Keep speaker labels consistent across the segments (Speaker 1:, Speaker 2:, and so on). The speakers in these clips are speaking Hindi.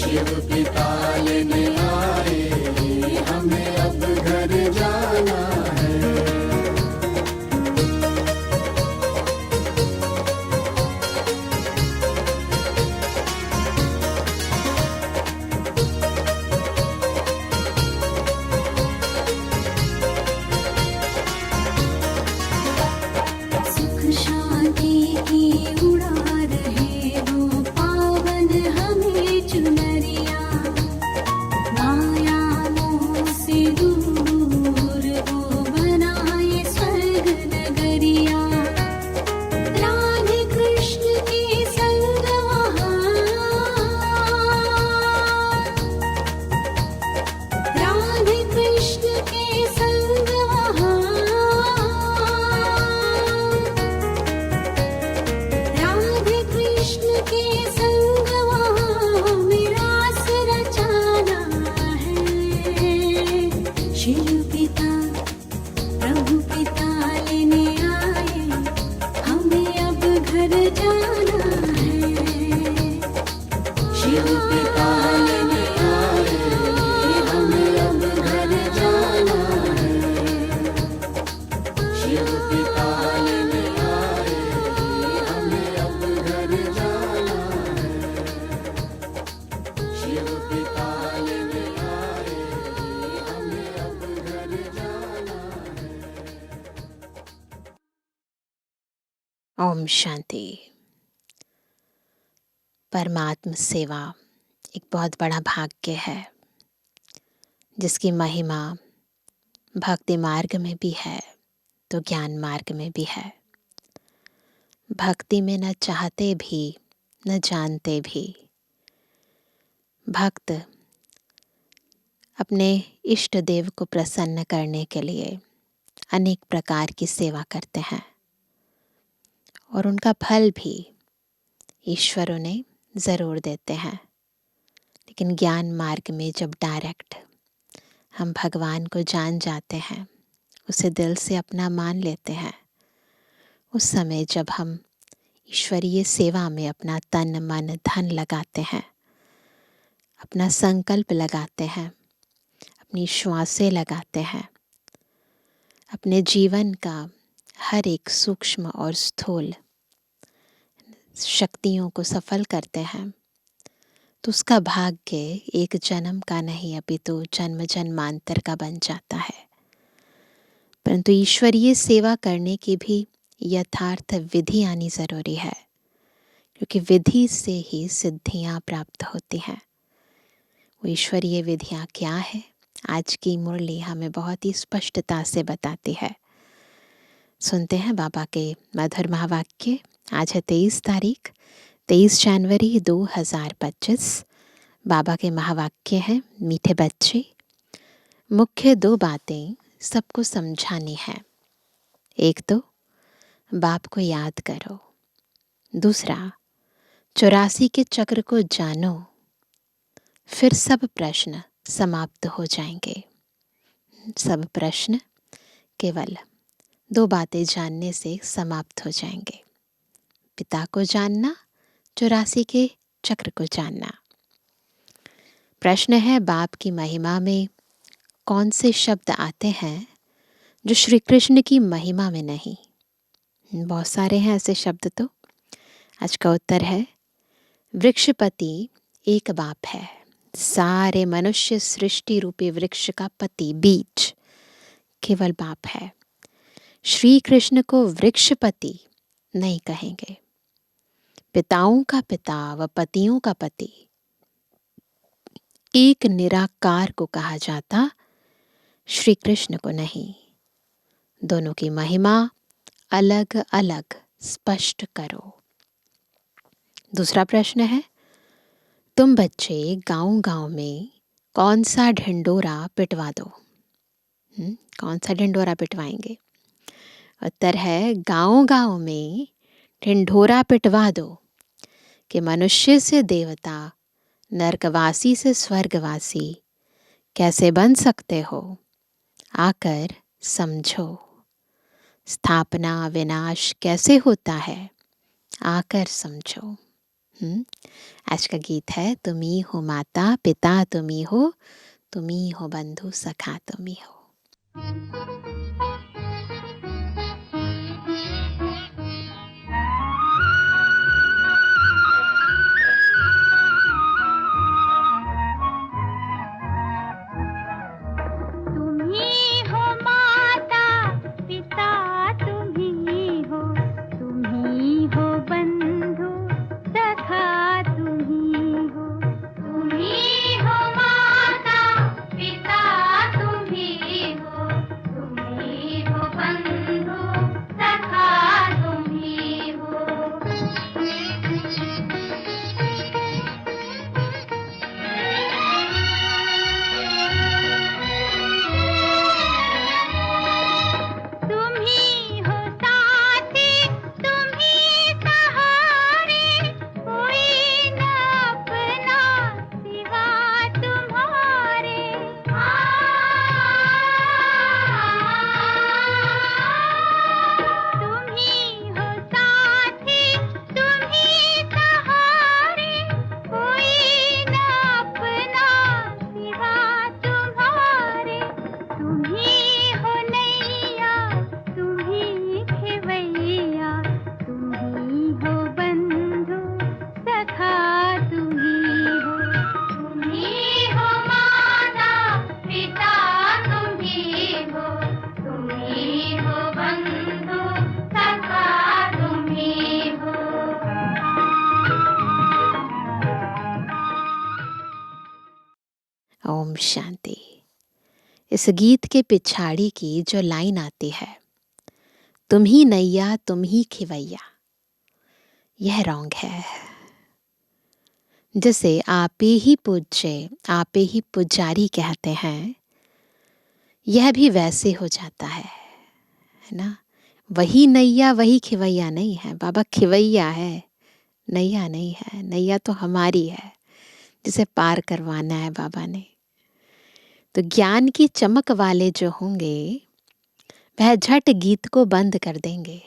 Speaker 1: शिव पिता लेने आए, हमें अब घर जाना है।
Speaker 2: सुख शांति की उड़ा रहे वो पावन हमें चुनरिया, माया मोह से दूर वो बनाए स्वर्ग नगरिया। राधे कृष्ण के संग वहाँ, राधे कृष्ण के संग वहाँ, राधे कृष्ण के संग वहाँ मेरा सिर रचाना है। शिव पिता प्रभु पिता लेने आए, हमें अब घर जाना है।
Speaker 1: शिव पिता लेने आए, हमें अब घर जाना है। शिव पिता लेने आए, हमें अब घर जाना है। शिव पिता लेने आए, हमें अब घर जाना है।
Speaker 3: ओम शांति। परमात्म सेवा एक बहुत बड़ा भाग्य है, जिसकी महिमा भक्ति मार्ग में भी है तो ज्ञान मार्ग में भी है। भक्ति में न चाहते भी न जानते भी भक्त अपने इष्ट देव को प्रसन्न करने के लिए अनेक प्रकार की सेवा करते हैं, और उनका फल भी ईश्वर उन्हें ज़रूर देते हैं। लेकिन ज्ञान मार्ग में जब डायरेक्ट हम भगवान को जान जाते हैं, उसे दिल से अपना मान लेते हैं, उस समय जब हम ईश्वरीय सेवा में अपना तन मन धन लगाते हैं, अपना संकल्प लगाते हैं, अपनी श्वासें लगाते हैं, अपने जीवन का हर एक सूक्ष्म और स्थूल शक्तियों को सफल करते हैं, तो उसका भाग्य एक जन्म का नहीं अपितु जन्म जन्मांतर का बन जाता है। परंतु ईश्वरीय सेवा करने की भी यथार्थ विधि आनी ज़रूरी है, क्योंकि विधि से ही सिद्धियां प्राप्त होती हैं। वो ईश्वरीय विधियां क्या है, आज की मुरली हमें बहुत ही स्पष्टता से बताती है। सुनते हैं बाबा के मधुर महावाक्य। आज है 23 तारीख, 23 जनवरी 2025। बाबा के महावाक्य हैं, मीठे बच्चे, मुख्य 2 बातें सबको समझानी है। एक तो बाप को याद करो, दूसरा 84 के चक्र को जानो, फिर सब प्रश्न समाप्त हो जाएंगे। सब प्रश्न केवल 2 बातें जानने से समाप्त हो जाएंगे। पिता को जानना, 84 के चक्र को जानना। प्रश्न है, बाप की महिमा में कौन से शब्द आते हैं जो श्री कृष्ण की महिमा में नहीं? बहुत सारे हैं ऐसे शब्द। तो आज का उत्तर है, वृक्षपति एक बाप है, सारे मनुष्य सृष्टि रूपी वृक्ष का पति बीज केवल बाप है। श्री कृष्ण को वृक्षपति नहीं कहेंगे। पिताओं का पिता व पतियों का पति एक निराकार को कहा जाता, श्री कृष्ण को नहीं। दोनों की महिमा अलग अलग स्पष्ट करो। दूसरा प्रश्न है, तुम बच्चे गांव गांव में कौन सा ढिंडोरा पिटवा दो? कौन सा ढिंडोरा पिटवाएंगे? उत्तर है, गांव गांव में ढिंढोरा पिटवा दो कि मनुष्य से देवता, नरकवासी से स्वर्गवासी कैसे बन सकते हो, आकर समझो। स्थापना विनाश कैसे होता है, आकर समझो। आज का गीत है, तुम्ही हो माता पिता तुम्ही हो बंधु सखा तुम्ही हो।
Speaker 2: तुम्ही हो माता पिता तुम्ही हो बंधु सखा तुम्ही हो माता पिता तुम्ही हो बंधु सखा तुम्ही हो। तुम्ही हो साथी तुम्ही सहारे कोई न अपना सिवा तुम्हारे। तुम्ही हो साथी तुम्ही सहारे कोई न अपना सिवा तुम्हारे। तुम्ही हो नैया तुम्ही खेवैया तुम्ही हो बंधु सखा तुम्ही हो माता पिता तुम्ही हो बंधु सखा तुम्ही हो।
Speaker 3: ओम शांति। इस गीत के पिछाड़ी की जो लाइन आती है, तुम ही नैया तुम ही खिवैया, यह रॉन्ग है। जिसे आपे ही पूज्य आपे ही पुजारी कहते हैं, यह भी वैसे हो जाता है ना। वही नैया वही खिवैया नहीं है, बाबा खिवैया है, नैया नहीं है। नैया तो हमारी है, जिसे पार करवाना है बाबा ने। तो ज्ञान की चमक वाले जो होंगे वह झट गीत को बंद कर देंगे,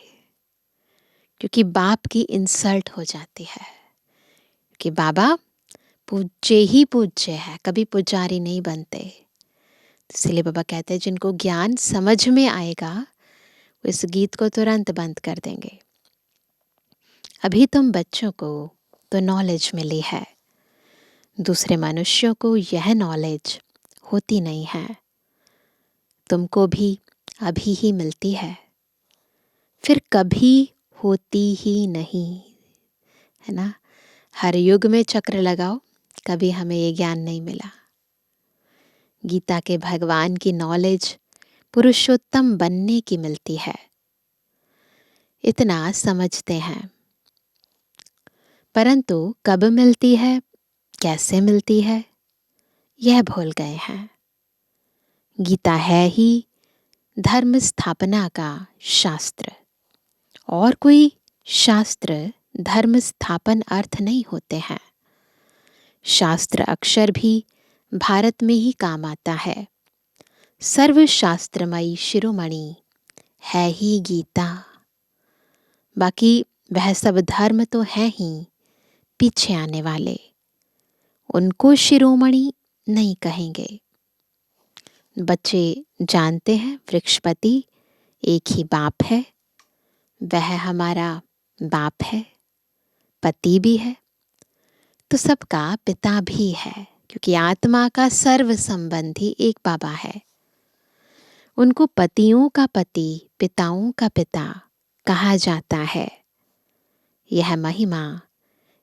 Speaker 3: क्योंकि बाप की इंसल्ट हो जाती है कि बाबा पूज्य ही पूज्य है, कभी पुजारी नहीं बनते। इसलिए बाबा कहते हैं जिनको ज्ञान समझ में आएगा वो इस गीत को तुरंत बंद कर देंगे। अभी तुम बच्चों को तो नॉलेज मिली है, दूसरे मनुष्यों को यह नॉलेज होती नहीं है, तुमको भी अभी ही मिलती है, फिर कभी होती ही नहीं, है ना। हर युग में चक्र लगाओ, कभी हमें ये ज्ञान नहीं मिला। गीता के भगवान की नॉलेज पुरुषोत्तम बनने की मिलती है, इतना समझते हैं, परंतु कब मिलती है, कैसे मिलती है, यह भूल गए हैं। गीता है ही धर्म स्थापना का शास्त्र, और कोई शास्त्र धर्म स्थापन अर्थ नहीं होते हैं। शास्त्र अक्षर भी भारत में ही काम आता है। सर्वशास्त्रमयी शिरोमणि है ही गीता। बाकी वह सब धर्म तो है ही पीछे आने वाले, उनको शिरोमणि नहीं कहेंगे। बच्चे जानते हैं वृक्षपति एक ही बाप है, वह हमारा बाप है, पति भी है, तो सबका पिता भी है, क्योंकि आत्मा का सर्व संबंधी एक बाबा है। उनको पतियों का पति पिताओं का पिता कहा जाता है। यह महिमा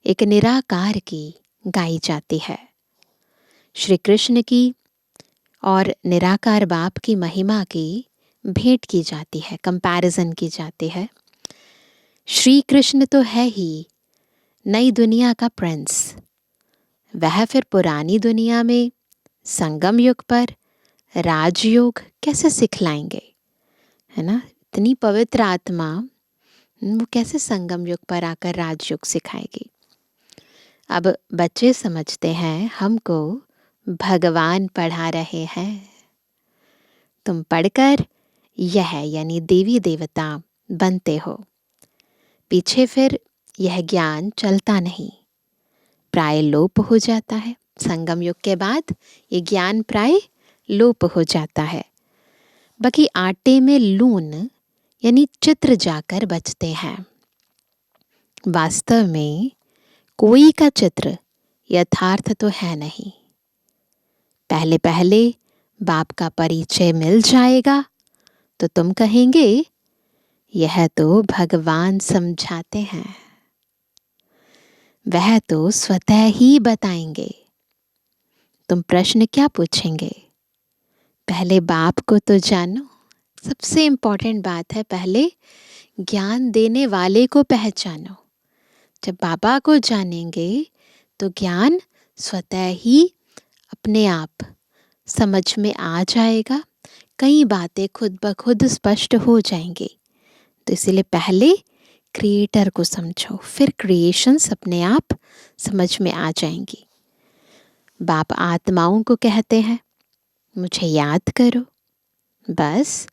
Speaker 3: एक निराकार की गाई जाती है। श्री कृष्ण की और निराकार बाप की महिमा की भेंट की जाती है, कंपैरिजन की जाती है। श्री कृष्ण तो है ही नई दुनिया का प्रिंस, वह फिर पुरानी दुनिया में संगम युग पर राजयोग कैसे सिखलाएंगे, है ना। इतनी पवित्र आत्मा वो कैसे संगम युग पर आकर राजयोग सिखाएगी। अब बच्चे समझते हैं हमको भगवान पढ़ा रहे हैं। तुम पढ़कर यह यानी देवी देवता बनते हो, पीछे फिर यह ज्ञान चलता नहीं, प्राय लोप हो जाता है। संगम युग के बाद ये ज्ञान प्राय लोप हो जाता है। बाकी आटे में लून यानी चित्र जाकर बचते हैं। वास्तव में कोई का चित्र यथार्थ तो है नहीं। पहले पहले बाप का परिचय मिल जाएगा तो तुम कहेंगे यह तो भगवान समझाते हैं। वह तो स्वतः ही बताएंगे। तुम प्रश्न क्या पूछेंगे? पहले बाप को तो जानो। सबसे इम्पोर्टेंट बात है, पहले ज्ञान देने वाले को पहचानो। जब बाबा को जानेंगे तो ज्ञान स्वतः ही अपने आप समझ में आ जाएगा। कई बातें खुद ब खुद स्पष्ट हो जाएंगी। तो इसलिए पहले क्रिएटर को समझो, फिर क्रिएशंस अपने आप समझ में आ जाएंगी। बाप आत्माओं को कहते हैं मुझे याद करो। बस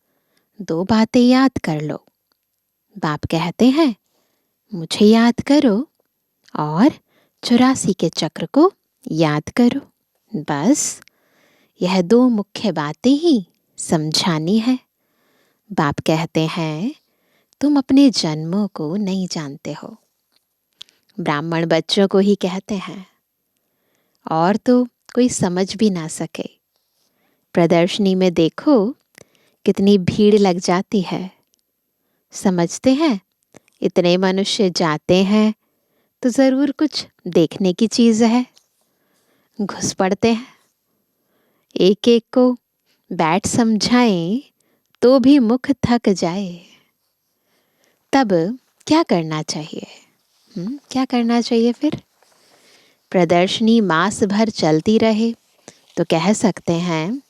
Speaker 3: 2 बातें याद कर लो। बाप कहते हैं मुझे याद करो और 84 के चक्र को याद करो। बस यह 2 मुख्य बातें ही समझानी है। बाप कहते हैं तुम अपने जन्मों को नहीं जानते हो। ब्राह्मण बच्चों को ही कहते हैं, और तो कोई समझ भी ना सके। प्रदर्शनी में देखो कितनी भीड़ लग जाती है। समझते हैं इतने मनुष्य जाते हैं तो ज़रूर कुछ देखने की चीज़ है। घुस पड़ते हैं। एक एक को बैठ समझाएं तो भी मुख थक जाए। तब क्या करना चाहिए? क्या करना चाहिए फिर? प्रदर्शनी मास भर चलती रहे तो कह सकते हैं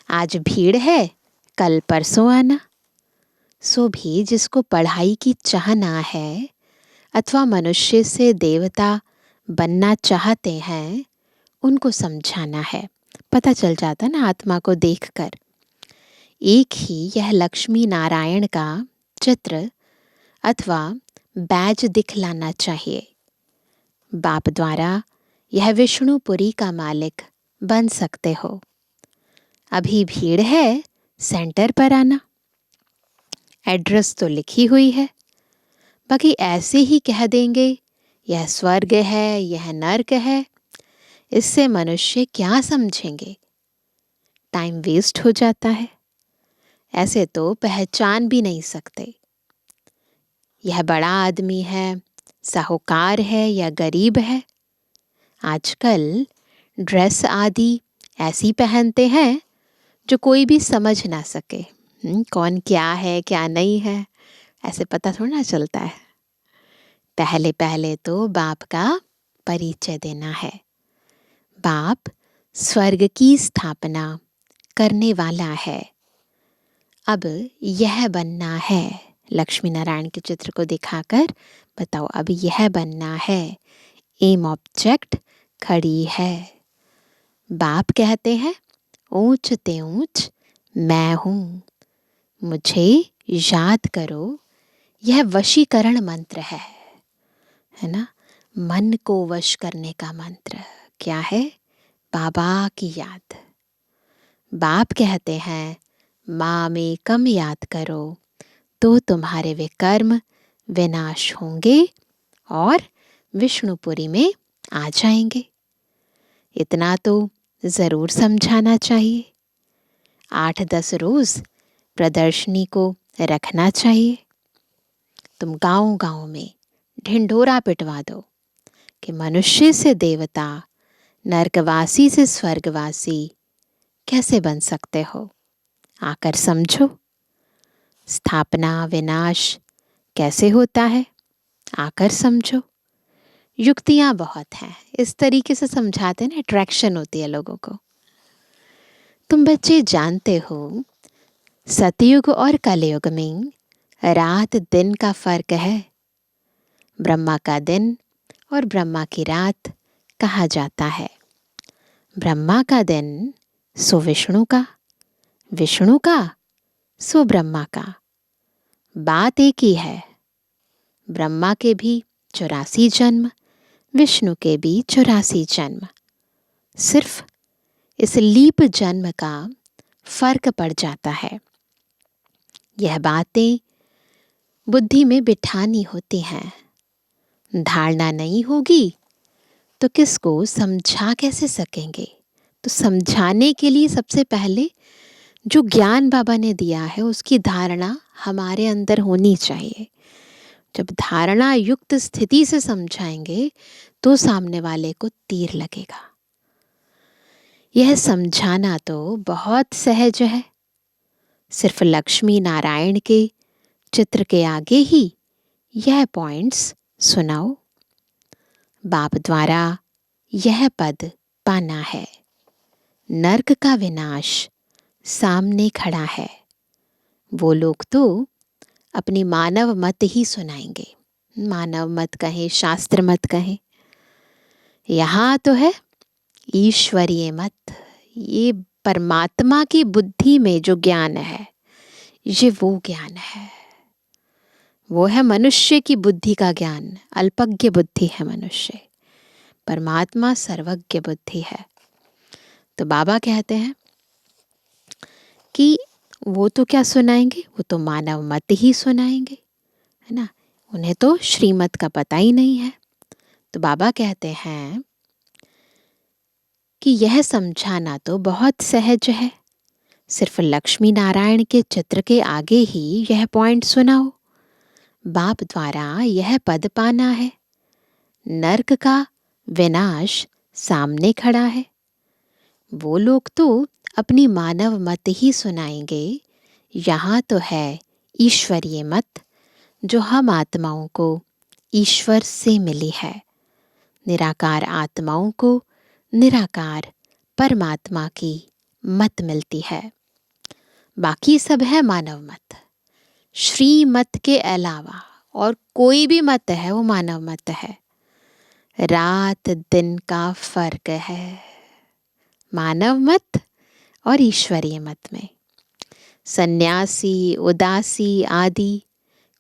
Speaker 3: आज भीड़ है, कल परसों आना। सो भी जिसको पढ़ाई की चाहना है अथवा मनुष्य से देवता बनना चाहते हैं, उनको समझाना है। पता चल जाता ना आत्मा को देखकर। एक ही यह लक्ष्मी नारायण का चित्र अथवा बैज दिखलाना चाहिए। बाप द्वारा यह विष्णुपुरी का मालिक बन सकते हो। अभी भीड़ है, सेंटर पर आना। एड्रेस तो लिखी हुई है। बाकी ऐसे ही कह देंगे यह स्वर्ग है, यह नर्क है। इससे मनुष्य क्या समझेंगे? टाइम वेस्ट हो जाता है। ऐसे तो पहचान भी नहीं सकते यह बड़ा आदमी है, साहूकार है या गरीब है। आजकल ड्रेस आदि ऐसी पहनते हैं जो कोई भी समझ ना सके। कौन क्या है क्या नहीं है ऐसे पता थोड़ा ना चलता है। पहले पहले तो बाप का परिचय देना है। बाप स्वर्ग की स्थापना करने वाला है। अब यह बनना है। लक्ष्मी नारायण के चित्र को दिखाकर बताओ अब यह बनना है। एम ऑब्जेक्ट खड़ी है। बाप कहते हैं ऊंच ते ऊंच मैं हूँ, मुझे याद करो। यह वशीकरण मंत्र है ना? मन को वश करने का मंत्र क्या है? बाबा की याद। बाप कहते हैं माँ में कम याद करो तो तुम्हारे विकर्म विनाश होंगे और विष्णुपुरी में आ जाएंगे। इतना तो ज़रूर समझाना चाहिए। 8-10 रोज़ प्रदर्शनी को रखना चाहिए। तुम गांव-गांव में ढिंढोरा पिटवा दो कि मनुष्य से देवता, नरकवासी से स्वर्गवासी कैसे बन सकते हो। आकर समझो। स्थापना विनाश कैसे होता है, आकर समझो। युक्तियाँ बहुत हैं। इस तरीके से समझाते ना, अट्रैक्शन होती है लोगों को। तुम बच्चे जानते हो सतयुग और कलयुग में रात दिन का फर्क है। ब्रह्मा का दिन और ब्रह्मा की रात कहा जाता है। ब्रह्मा का दिन सो विष्णु का, विष्णु का सो ब्रह्मा का। बात एक ही है। ब्रह्मा के भी 84 जन्म, विष्णु के भी 84 जन्म। सिर्फ इस लीप जन्म का फर्क पड़ जाता है। यह बातें बुद्धि में बिठानी होती हैं। धारणा नहीं होगी तो किसको समझा कैसे सकेंगे? तो समझाने के लिए सबसे पहले जो ज्ञान बाबा ने दिया है उसकी धारणा हमारे अंदर होनी चाहिए। जब धारणा युक्त स्थिति से समझाएंगे तो सामने वाले को तीर लगेगा। यह समझाना तो बहुत सहज है। सिर्फ लक्ष्मी नारायण के चित्र के आगे ही यह पॉइंट्स सुनाओ। बाप द्वारा यह पद पाना है। नर्क का विनाश सामने खड़ा है। वो लोग तो अपनी मानव मत ही सुनाएंगे। मानव मत कहें, शास्त्र मत कहें, यहाँ तो है ईश्वरीय मत। ये परमात्मा की बुद्धि में जो ज्ञान है, ये वो ज्ञान है। वो है मनुष्य की बुद्धि का ज्ञान। अल्पज्ञ बुद्धि है मनुष्य, परमात्मा सर्वज्ञ बुद्धि है। तो बाबा कहते हैं कि वो तो क्या सुनाएंगे, वो तो मानव मत ही सुनाएंगे, है ना। उन्हें तो श्रीमत का पता ही नहीं है। तो बाबा कहते हैं कि यह समझाना तो बहुत सहज है। सिर्फ लक्ष्मी नारायण के चित्र के आगे ही यह पॉइंट सुनाओ। बाप द्वारा यह पद पाना है। नर्क का विनाश सामने खड़ा है। वो लोग तो अपनी मानव मत ही सुनाएंगे। यहाँ तो है ईश्वरीय मत, जो हम आत्माओं को ईश्वर से मिली है। निराकार आत्माओं को निराकार परमात्मा की मत मिलती है। बाकी सब है मानव मत। श्रीमत के अलावा और कोई भी मत है वो मानव मत है। रात दिन का फर्क है मानव मत और ईश्वरीय मत में। सन्यासी, उदासी आदि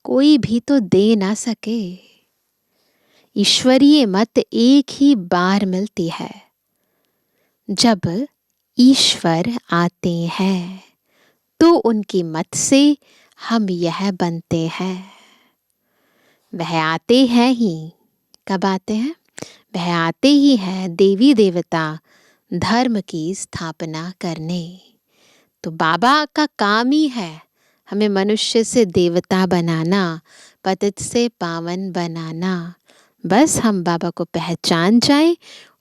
Speaker 3: कोई भी तो दे ना सके। ईश्वरीय मत एक ही बार मिलती है, जब ईश्वर आते हैं तो उनकी मत से हम यह बनते हैं। वह आते हैं ही, कब आते हैं? वह आते ही हैं देवी देवता धर्म की स्थापना करने। तो बाबा का काम ही है हमें मनुष्य से देवता बनाना, पतित से पावन बनाना। बस हम बाबा को पहचान जाएं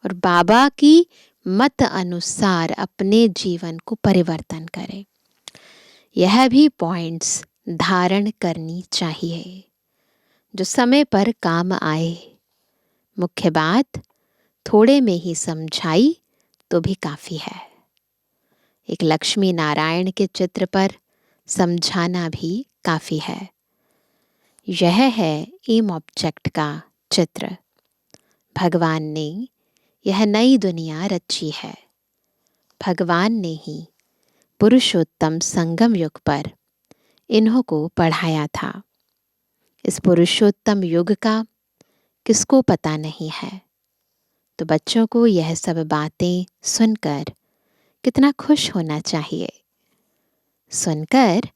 Speaker 3: और बाबा की मत अनुसार अपने जीवन को परिवर्तन करें। यह भी पॉइंट्स धारण करनी चाहिए जो समय पर काम आए। मुख्य बात थोड़े में ही समझाई तो भी काफ़ी है। एक लक्ष्मी नारायण के चित्र पर समझाना भी काफ़ी है। यह है एम ऑब्जेक्ट का चित्र। भगवान ने यह नई दुनिया रची है। भगवान ने ही पुरुषोत्तम संगम युग पर इन्हों को पढ़ाया था। इस पुरुषोत्तम युग का किसको पता नहीं है। तो बच्चों को यह सब बातें सुनकर कितना खुश होना चाहिए। सुनकर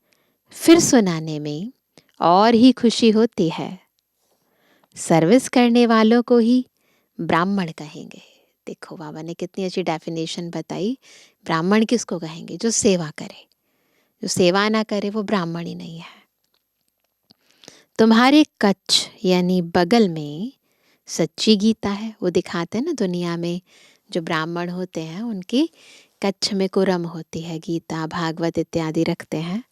Speaker 3: फिर सुनाने में और ही खुशी होती है। सर्विस करने वालों को ही ब्राह्मण कहेंगे। देखो बाबा ने कितनी अच्छी डेफिनेशन बताई। ब्राह्मण किसको कहेंगे? जो सेवा करे। जो सेवा ना करे वो ब्राह्मण ही नहीं है। तुम्हारे कच्छ यानी बगल में सच्ची गीता है। वो दिखाते हैं ना दुनिया में जो ब्राह्मण होते हैं उनकी कच्छ में कुरम होती है, गीता भागवत इत्यादि रखते हैं।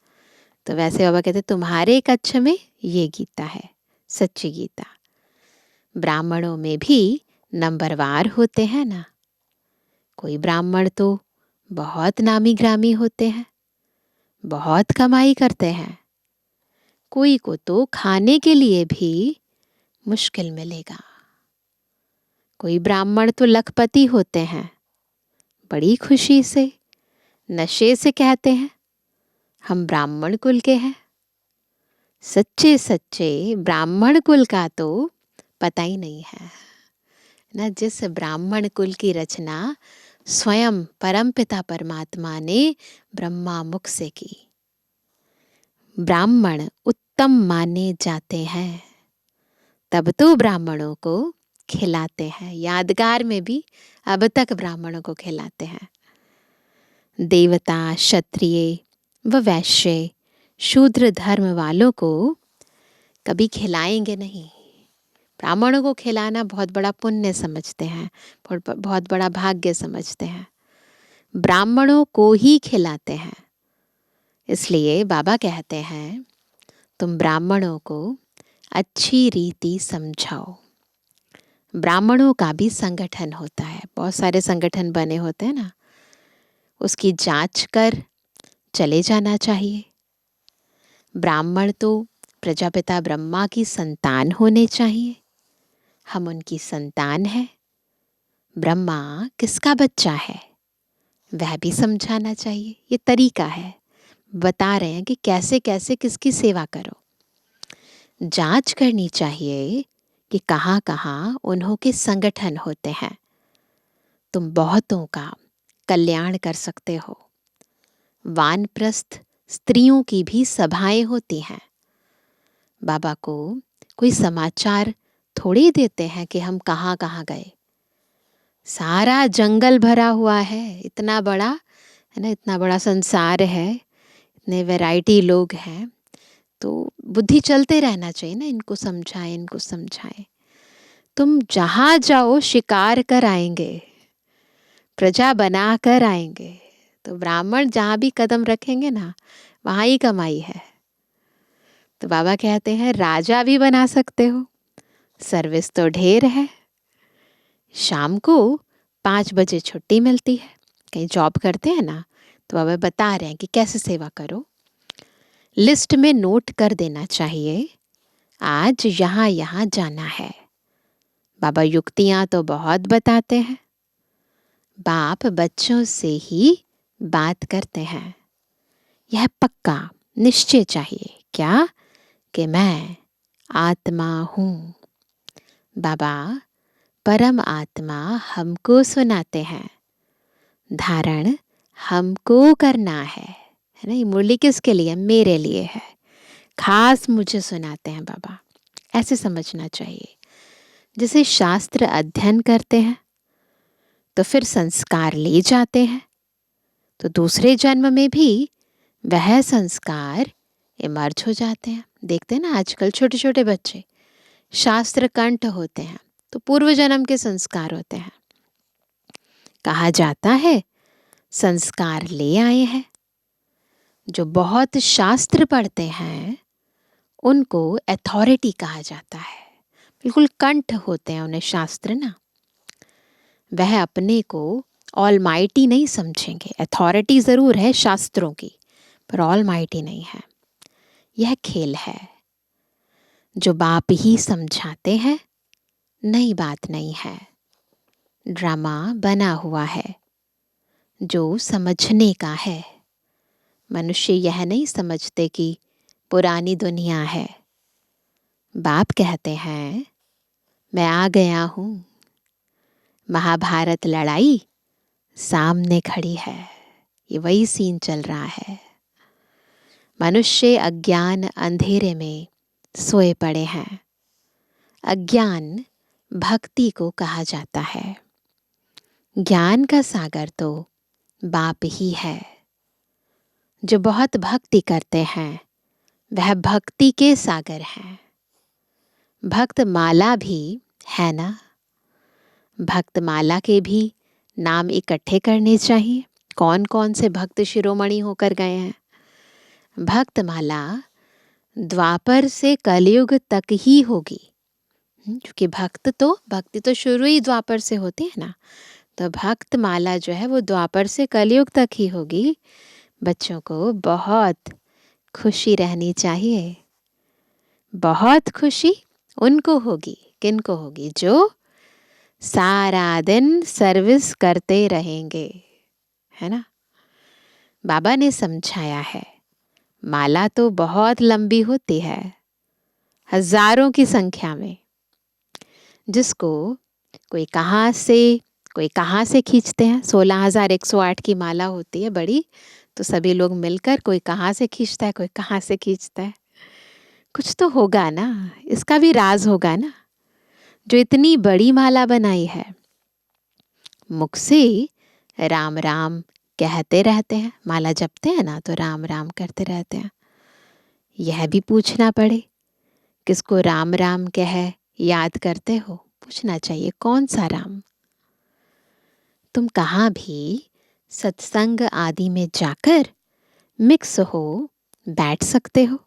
Speaker 3: तो वैसे बाबा कहते तुम्हारे कच्छ में ये गीता है, सच्ची गीता। ब्राह्मणों में भी नंबरवार होते हैं ना। कोई ब्राह्मण तो बहुत नामी ग्रामी होते हैं, बहुत कमाई करते हैं। कोई को तो खाने के लिए भी मुश्किल मिलेगा। कोई ब्राह्मण तो लखपति होते हैं, बड़ी खुशी से नशे से कहते हैं हम ब्राह्मण कुल के हैं। सच्चे सच्चे ब्राह्मण कुल का तो पता ही नहीं है। ना, जिस ब्राह्मण कुल की रचना स्वयं परमपिता परमात्मा ने ब्रह्मा मुख से की। ब्राह्मण उत्तम माने जाते हैं, तब तो ब्राह्मणों को खिलाते हैं। यादगार में भी अब तक ब्राह्मणों को खिलाते हैं। देवता, क्षत्रिय व वैश्य, शूद्र धर्म वालों को कभी खिलाएंगे नहीं। ब्राह्मणों को खिलाना बहुत बड़ा पुण्य समझते हैं, बहुत बड़ा भाग्य समझते हैं। ब्राह्मणों को ही खिलाते हैं। इसलिए बाबा कहते हैं, तुम ब्राह्मणों को अच्छी रीति समझाओ। ब्राह्मणों का भी संगठन होता है, बहुत सारे संगठन बने होते हैं ना, उसकी जांच कर चले जाना चाहिए। ब्राह्मण तो प्रजापिता ब्रह्मा की संतान होने चाहिए। हम उनकी संतान हैं। ब्रह्मा किसका बच्चा है वह भी समझाना चाहिए। ये तरीका है, बता रहे हैं कि कैसे कैसे किसकी सेवा करो। जांच करनी चाहिए कि कहाँ कहाँ उन्हों के संगठन होते हैं। तुम बहुतों का कल्याण कर सकते हो। वानप्रस्थ स्त्रियों की भी सभाएं होती हैं। बाबा को कोई समाचार थोड़ी देते हैं कि हम कहाँ कहाँ गए। सारा जंगल भरा हुआ है, इतना बड़ा है ना, इतना बड़ा संसार है, इतने वैरायटी लोग हैं, तो बुद्धि चलते रहना चाहिए ना, इनको समझाएं इनको समझाएं। तुम जहाँ जाओ शिकार कर आएंगे, प्रजा बना कर आएंगे। तो ब्राह्मण जहाँ भी कदम रखेंगे ना, वहाँ ही कमाई है। तो बाबा कहते हैं राजा भी बना सकते हो, सर्विस तो ढेर है। शाम को 5 बजे छुट्टी मिलती है, कहीं जॉब करते हैं ना, तो बाबा बता रहे हैं कि कैसे सेवा करो। लिस्ट में नोट कर देना चाहिए, आज यहाँ यहाँ जाना है। बाबा युक्तियाँ तो बहुत बताते हैं। बाप बच्चों से ही बात करते हैं। यह पक्का निश्चय चाहिए क्या कि मैं आत्मा हूँ। बाबा परम आत्मा हमको सुनाते हैं, धारण हमको करना है ना। ये मुरली किसके लिए? मेरे लिए है, खास मुझे सुनाते हैं बाबा, ऐसे समझना चाहिए। जैसे शास्त्र अध्ययन करते हैं तो फिर संस्कार ले जाते हैं, तो दूसरे जन्म में भी वह संस्कार इमर्ज हो जाते हैं। देखते हैं ना आजकल छोटे छोटे बच्चे शास्त्र कंठ होते हैं, तो पूर्व जन्म के संस्कार होते हैं। कहा जाता है संस्कार ले आए हैं। जो बहुत शास्त्र पढ़ते हैं उनको अथॉरिटी कहा जाता है, बिल्कुल कंठ होते हैं उन्हें शास्त्र ना। वह अपने को ऑलमाइटी नहीं समझेंगे। अथॉरिटी ज़रूर है शास्त्रों की, पर ऑलमाइटी नहीं है। यह खेल है। जो बाप ही समझाते हैं, नई बात नहीं है, ड्रामा बना हुआ है जो समझने का है। मनुष्य यह नहीं समझते कि पुरानी दुनिया है। बाप कहते हैं मैं आ गया हूँ, महाभारत लड़ाई सामने खड़ी है। ये वही सीन चल रहा है। मनुष्य अज्ञान अंधेरे में सोए पड़े हैं। अज्ञान भक्ति को कहा जाता है। ज्ञान का सागर तो बाप ही है। जो बहुत भक्ति करते हैं वह भक्ति के सागर हैं। भक्त माला भी है ना, भक्त माला के भी नाम इकट्ठे करने चाहिए। कौन कौन से भक्त शिरोमणि होकर गए हैं। भक्त माला द्वापर से कलयुग तक ही होगी, क्योंकि भक्ति तो शुरू ही द्वापर से होती है ना। तो भक्त माला जो है वो द्वापर से कलयुग तक ही होगी। बच्चों को बहुत खुशी रहनी चाहिए। बहुत खुशी उनको होगी, किनको होगी? जो सारा दिन सर्विस करते रहेंगे, है ना। बाबा ने समझाया है माला तो बहुत लंबी होती है, हजारों की संख्या में। जिसको कोई कहाँ से खींचते हैं। 16,108 की माला होती है बड़ी, तो सभी लोग मिलकर कोई कहाँ से खींचता है, कोई कहाँ से खींचता है। कुछ तो होगा ना, इसका भी राज होगा ना। जो इतनी बड़ी माला बनाई है, मुख से राम राम कहते रहते हैं, माला जपते हैं ना तो राम राम करते रहते हैं। यह भी पूछना पड़े किसको राम राम कह याद करते हो, पूछना चाहिए कौन सा राम। तुम कहाँ भी सत्संग आदि में जाकर मिक्स हो बैठ सकते हो।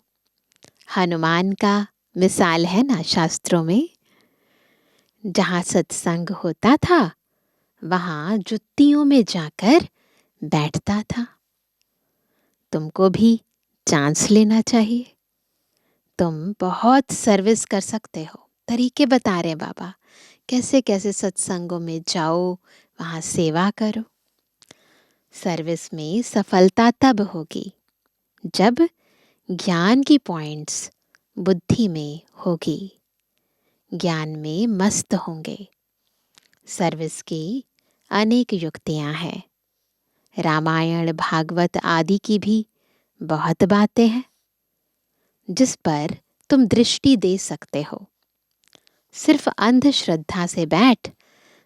Speaker 3: हनुमान का मिसाल है ना शास्त्रों में, जहाँ सत्संग होता था वहाँ जुत्तियों में जाकर बैठता था। तुमको भी चांस लेना चाहिए। तुम बहुत सर्विस कर सकते हो। तरीके बता रहे बाबा, कैसे कैसे सत्संगों में जाओ, वहाँ सेवा करो। सर्विस में सफलता तब होगी जब ज्ञान की पॉइंट्स बुद्धि में होगी, ज्ञान में मस्त होंगे। सर्विस की अनेक युक्तियां हैं। रामायण भागवत आदि की भी बहुत बातें हैं जिस पर तुम दृष्टि दे सकते हो। सिर्फ अंधश्रद्धा से बैठ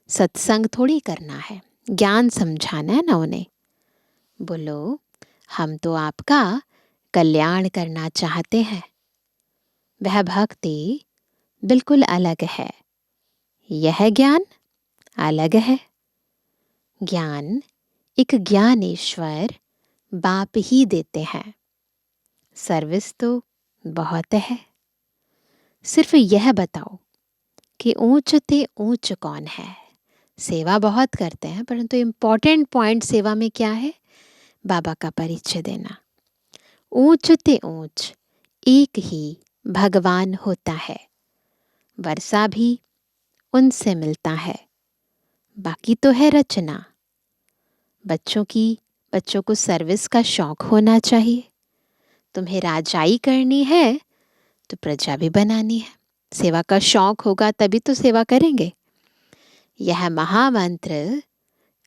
Speaker 3: सत्संग थोड़ी करना है, ज्ञान समझाना है ना उन्हें। बोलो हम तो आपका कल्याण करना चाहते हैं। वह भक्ति बिल्कुल अलग है, यह ज्ञान अलग है। ज्ञान एक ज्ञानेश्वर बाप ही देते हैं। सर्विस तो बहुत है। सिर्फ यह बताओ कि ऊंच ते ऊंच कौन है। सेवा बहुत करते हैं, परंतु इम्पोर्टेंट पॉइंट सेवा में क्या है, बाबा का परिचय देना। ऊंच ते ऊंच एक ही भगवान होता है। वर्षा भी उनसे मिलता है। बाकी तो है रचना। बच्चों को सर्विस का शौक होना चाहिए। तुम्हें राजाई करनी है तो प्रजा भी बनानी है। सेवा का शौक होगा तभी तो सेवा करेंगे। यह महामंत्र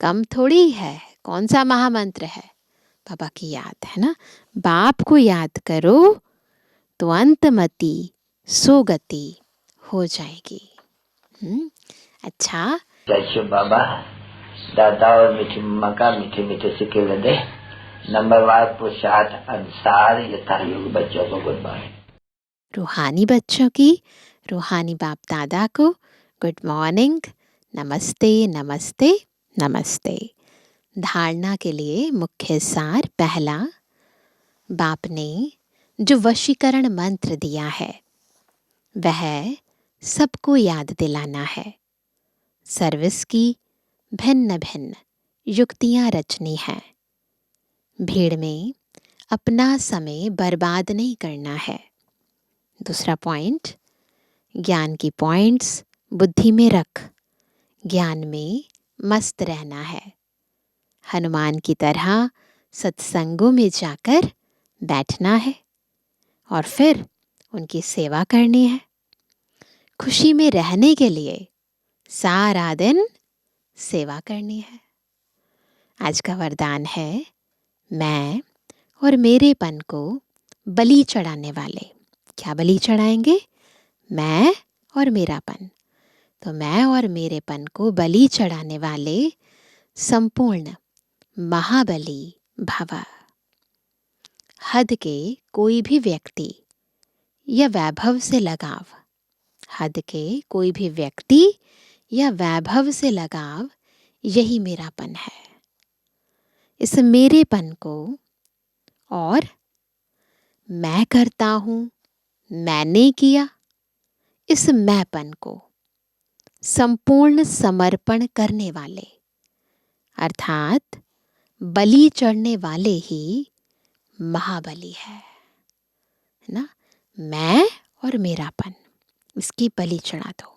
Speaker 3: कम थोड़ी है। कौन सा महामंत्र है, बाबा की याद है ना। बाप को याद करो तो अंतमति सोगति हो जाएगी। अच्छा,
Speaker 4: जय बाबा दादा और मीठी मम्मा का मीठे मीठे सिक्के लदे नंबरवार पुरुषार्थ अनुसार यथायोग बच्चों को गुड मॉर्निंग।
Speaker 3: रूहानी बच्चों की रूहानी बाप दादा को गुड मॉर्निंग, नमस्ते नमस्ते नमस्ते। धारणा के लिए मुख्य सार। पहला, बाप ने जो वशीकरण मंत्र दिया है वह सबको याद दिलाना है। सर्विस की भिन्न भिन्न युक्तियां रचनी हैं। भीड़ में अपना समय बर्बाद नहीं करना है। दूसरा पॉइंट, ज्ञान की पॉइंट्स बुद्धि में रख ज्ञान में मस्त रहना है। हनुमान की तरह सत्संगों में जाकर बैठना है और फिर उनकी सेवा करनी है। खुशी में रहने के लिए सारा दिन सेवा करनी है। आज का वरदान है, मैं और मेरेपन को बलि चढ़ाने वाले। क्या बलि चढ़ाएंगे? मैं और मेरापन। तो मैं और मेरेपन को बलि चढ़ाने वाले संपूर्ण महाबली भव। हद के कोई भी व्यक्ति या वैभव से लगाव, हद के कोई भी व्यक्ति या वैभव से लगाव, यही मेरापन है। इस मेरेपन को और मैं करता हूं, मैंने किया, इस मैंपन को संपूर्ण समर्पण करने वाले अर्थात बलि चढ़ने वाले ही महाबली है ना। मैं और मेरापन, इसकी बलि चढ़ा दो।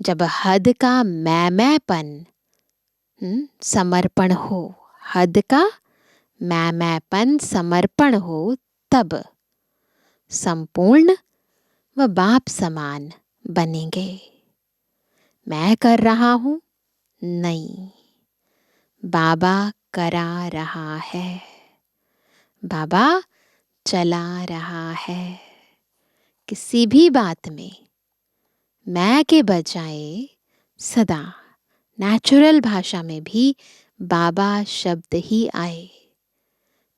Speaker 3: जब हद का मैंपन समर्पण हो, हद का मैंपन समर्पण हो, तब संपूर्ण व बाप समान बनेंगे। मैं कर रहा हूँ, नहीं, बाबा करा रहा है, बाबा चला रहा है। किसी भी बात में मैं के बजाय सदा नेचुरल भाषा में भी बाबा शब्द ही आए,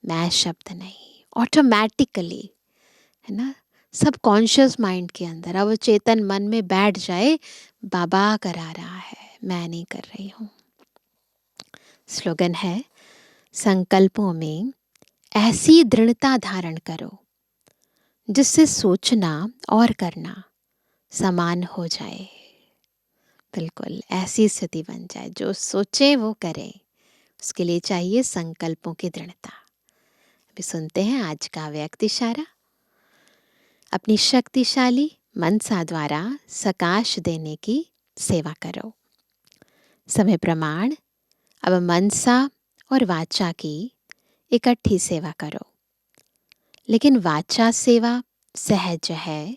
Speaker 3: मैं शब्द नहीं, ऑटोमेटिकली, है ना, सबकॉन्शियस माइंड के अंदर अब चेतन मन में बैठ जाए, बाबा करा रहा है, मैं नहीं कर रही हूँ। स्लोगन है, संकल्पों में ऐसी दृढ़ता धारण करो जिससे सोचना और करना समान हो जाए। बिल्कुल ऐसी स्थिति बन जाए, जो सोचे वो करे। उसके लिए चाहिए संकल्पों की दृढ़ता। अभी सुनते हैं आज का व्यक्त इशारा। अपनी शक्तिशाली मनसा द्वारा सकाश देने की सेवा करो। समय प्रमाण, अब मनसा और वाचा की इकट्ठी सेवा करो, लेकिन वाचा सेवा सहज है,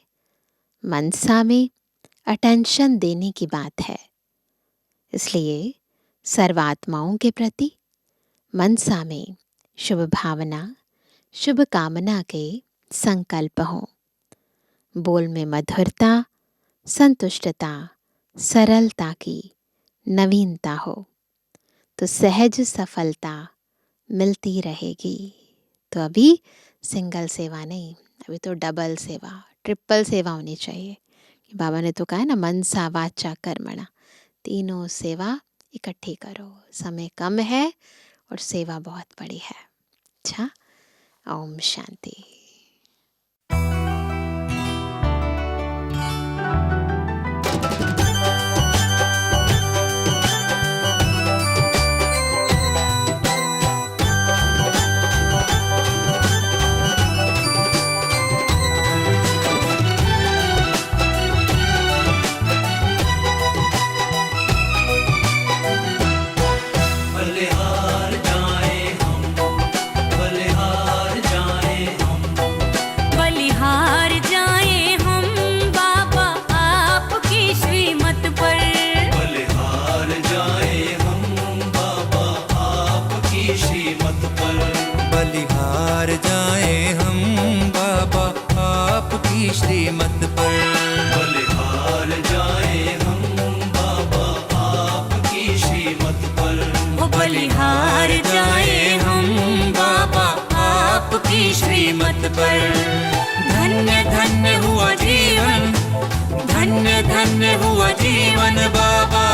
Speaker 3: मनसा में अटेंशन देने की बात है। इसलिए सर्वात्माओं के प्रति मनसा में शुभ भावना, शुभ कामना के संकल्प हो। बोल में मधुरता, संतुष्टता, सरलता की नवीनता हो तो सहज सफलता मिलती रहेगी। तो अभी सिंगल सेवा नहीं, अभी तो डबल सेवा, ट्रिपल सेवा होनी चाहिए। बाबा ने तो कहा है ना, मनसा वाचा कर्मणा, तीनों सेवा इकट्ठी करो। समय कम है और सेवा बहुत बड़ी है। अच्छा, ओम शांति।
Speaker 1: बलिहार जाए हम, बलिहार जाए हम,
Speaker 2: बलिहार जाए हम बाबा आपकी श्रीमत पर।
Speaker 1: बलिहार जाए हम बाबा आपकी श्रीमत पर।
Speaker 5: बलिहार जाए हम बाबा आपकी श्रीमत पर।
Speaker 1: बलिहार जाए हम बाबा आपकी श्रीमत पर।
Speaker 2: वो बलिहार जाए हम बाबा आपकी श्रीमत पर।
Speaker 5: धन्य धन्य हुआ जीवन, धन्य धन्य हुआ जीवन बाबा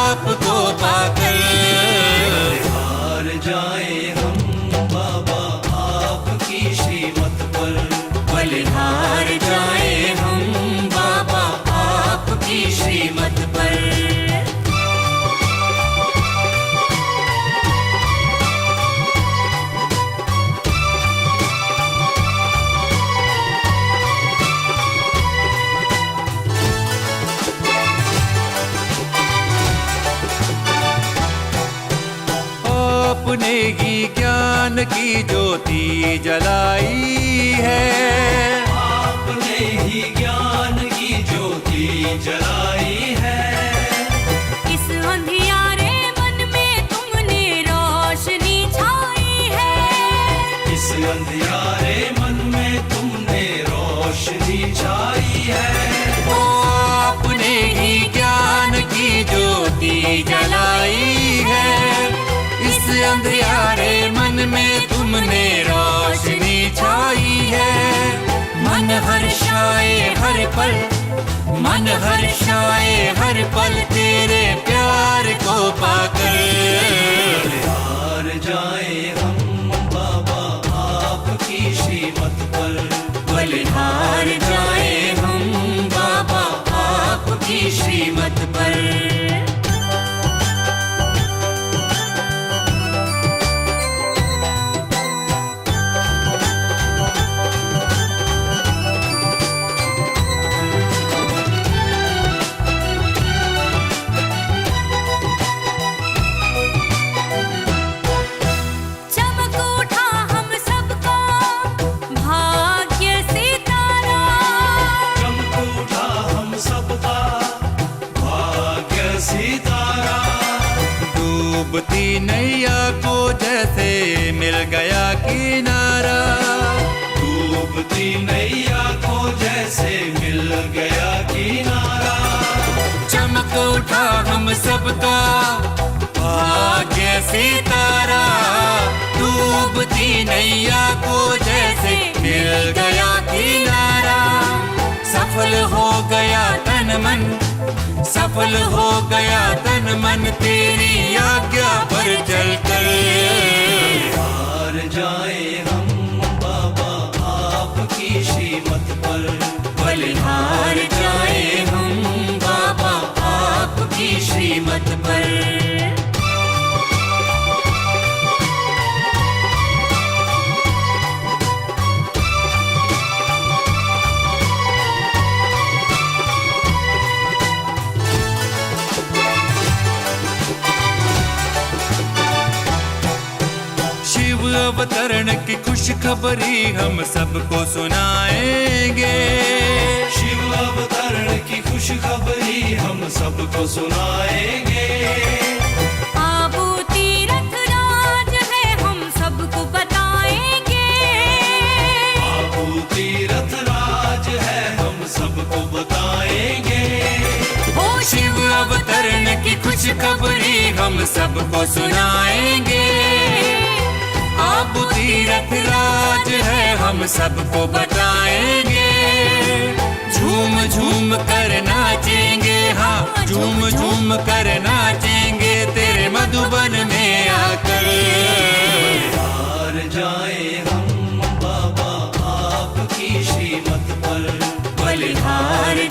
Speaker 5: आपको पाकर।
Speaker 1: बलिहार जाए हम बाबा आपकी श्रीमत पर।
Speaker 5: बलिहार जाए हम बाबा आपकी श्रीमत पर। आपने ही ज्ञान की ज्योति जलाई है।
Speaker 1: आपने ही ज्ञान की ज्योति जलाई है।
Speaker 2: इस अंधियारे मन में तुमने रोशनी छाई है।
Speaker 1: इस अंधियारे मन में तुमने रोशनी छाई है।
Speaker 5: ओ आपने ही ज्ञान की ज्योति जलाई है। इस अंधियारे मन में तुमने रोशनी छाई है। मन हर्षाए हर पल, मन हर्षाए हर पल तेरे प्यार को पाकर।
Speaker 1: बलिहार जाए हम बाबा आपकी श्रीमत पर।
Speaker 5: बलिहार जाए हम बाबा आपकी श्रीमत पर। जैसे मिल गया किनारा,
Speaker 6: डूबती नैया को जैसे मिल गया किनारा।
Speaker 5: चमक उठा हम सबका भाग्य सितारा, डूबती नैया को जैसे मिल गया किनारा। सफल हो गया तन मन, सफल हो गया तन मन, तेरी आज्ञा पर चलकर।
Speaker 6: हार जाए हम बाबा आपकी श्रीमत पर,
Speaker 5: बलिहार जाए हम बाबा आपकी श्रीमत पर। शिव अवतरण की खुशखबरी हम सबको सुनाएंगे,
Speaker 6: शिव अवतरण की खुशखबरी हम सबको सुनाएंगे।
Speaker 2: आबू तीरथ राज है हम सबको बताएंगे,
Speaker 6: आबू तीरथ राज है हम सबको बताएंगे।
Speaker 5: ओ शिव अवतरण की खुशखबरी हम सबको सुनाएंगे। आबू तीरथ राज है हम सबको बताएंगे। झूम झूम कर नाचेंगे, हाँ झूम झूम कर नाचेंगे तेरे मधुबन में आकर।
Speaker 6: हार जाए हम बाबा आपकी श्रीमत पर,
Speaker 5: बलिहार